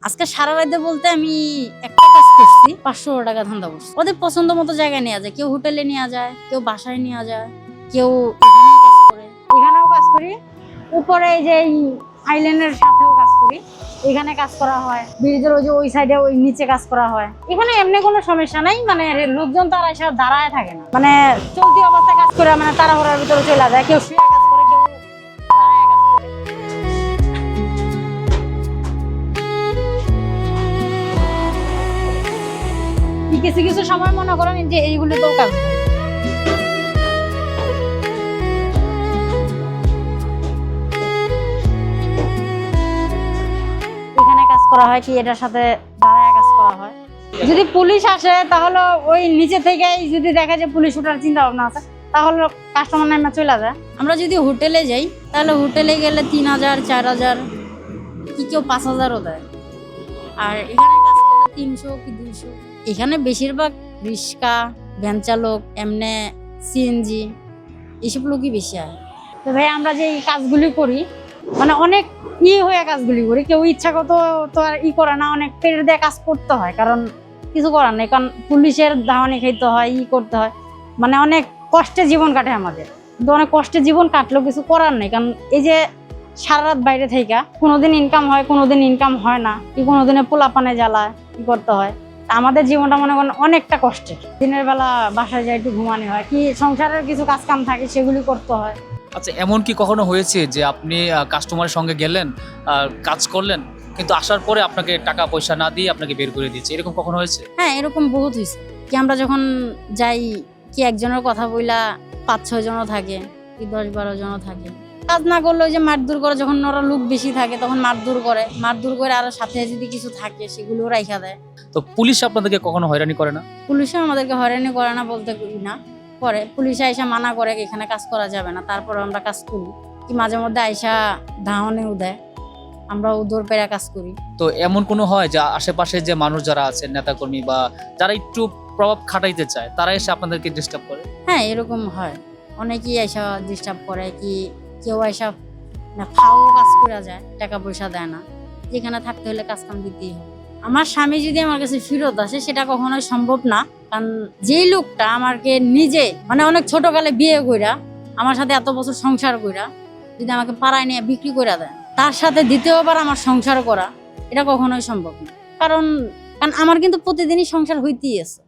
আজকে সারা রাতে বলতে আমি একটা কাজ করছি, 500 টাকা ধান্দা করছি। ওদের পছন্দ মতো জায়গায় নেওয়া যায়, কেউ হোটেলে নেওয়া যায়, কেউ বাসায় নেওয়া যায়, কেউ এখানেও কাজ করে, এখানেও কাজ করি, উপরে এই যে আইল্যান্ডের সাথেও কাজ করি, এখানে কাজ করা হয়, ব্রিজের ওই যে ওই সাইডে ওই নিচে কাজ করা হয়। এখানে এমনি কোনো সমস্যা নাই, মানে লোকজন তারা এসে দাঁড়ায় থাকে না, মানে চলতি অবস্থায় কাজ করে, মানে তাড়াহুড়ার ভিতরে চলে যায়, কেউ শুয়ে কাজ করে, কেউ দাঁড়ায় কাজ করে। কিছু কিছু সময় মনে করেন যে এইগুলোতেও কাজ হয়। এখানে কাজ করা হয় কি এটার সাথে দাঁড়ায় কাজ করা হয়। যদি পুলিশ আসে তাহলে ওই নিচে থেকেই যদি দেখা যায় পুলিশ ওঠার চিন্তা ভাবনা আছে তাহলে কাস্টমার নামে চলে যায়। আমরা যদি হোটেলে যাই তাহলে হোটেলে গেলে 3000 4000 কি কেউ 5000ও দেয়। আর এখানে কাজ করলে 300 কি 200। এখানে বেশিরভাগ রিক্সা, ভ্যান চালক, এমনি সিএনজি এইসব লোকই বেশি হয়। তো ভাই আমরা যে এই কাজগুলি করি মানে অনেক হয়ে কাজগুলি করি, কেউ ইচ্ছাগত তো আর করে না, অনেক পেট দিয়ে কাজ করতে হয়, কারণ কিছু করার নেই, কারণ পুলিশের ধাওয়ানি খাইতে হয়, করতে হয়, মানে অনেক কষ্টে জীবন কাটে আমাদের। কিন্তু অনেক কষ্টে জীবন কাটলেও কিছু করার নেই, কারণ এই যে সারা রাত বাইরে থেকে কোনোদিন ইনকাম হয়, কোনোদিন ইনকাম হয় না, কি কোনোদিনে পোলাপানে জ্বালায় কি করতে হয়। আমাদের জীবনটা মনে করেন অনেকটা কষ্টের। দিনের বেলা বাসায় যাই একটু ঘুমানো হয়, কি সংসারের কিছু কাজ কাম থাকে সেগুলি করতে হয়। আচ্ছা, এমন কি কখনো হয়েছে যে আপনি কাস্টমারের সঙ্গে গেলেন, কাজ করলেন, কিন্তু আসার পরে আপনাকে টাকা পয়সা না দিয়ে আপনাকে বের করে দিয়েছে, এরকম কখনো হয়েছে? হ্যাঁ, এরকম বহুত হয়েছে। কি আমরা যখন যাই কি একজনের কথা বইলা 5-6 জনও থাকে, কি 10-12 জনও থাকে, কাজ না করলে ওই যে মারধর করে, যখন ওরা লোক বেশি থাকে তখন মারধর করে আরো সাথে যদি কিছু থাকে সেগুলো রাইখা দেয়। তো পুলিশ আপনাদেরকে কখনো হয়রানি করে না? পুলিশও আমাদেরকে হয়রানি করে না বলতে না, করে পুলিশ আইসা মানা করে এখানে কাজ করা যাবে না, তারপরে আমরা কাজ করি। কি মাঝে মধ্যে আইসা ধাওয়ানিও দেয়, আমরা দৌড় পেরা কাজ করি। তো এমন কোনো হয় যে আশেপাশে যে মানুষ যারা আছেন, নেতাকর্মী বা যারা একটু প্রভাব খাটাইতে চায়, তারা এসে আপনাদেরকে ডিস্টার্ব করে? হ্যাঁ, এরকম হয়, অনেকেই আইসা ডিস্টার্ব করে, কি কেউ আইসা না ফাও কাজ করে যায়, টাকা পয়সা দেয় না। যেখানে থাকতে হলে কাজ কাম দিতেই হবে। আমার স্বামী যদি আমার কাছে ফেরত আসে সেটা কখনোই সম্ভব না, কারণ যেই লোকটা আমাকে নিজে মানে অনেক ছোটকালে বিয়ে কইরা আমার সাথে এত বছর সংসার কইরা যদি আমাকে পাড়ায় নিয়ে বিক্রি করে দেয়, তার সাথে দ্বিতীয়বার আমার সংসার করা এটা কখনোই সম্ভব না। কারণ আমার কিন্তু প্রতিদিনই সংসার হইতেই আছে।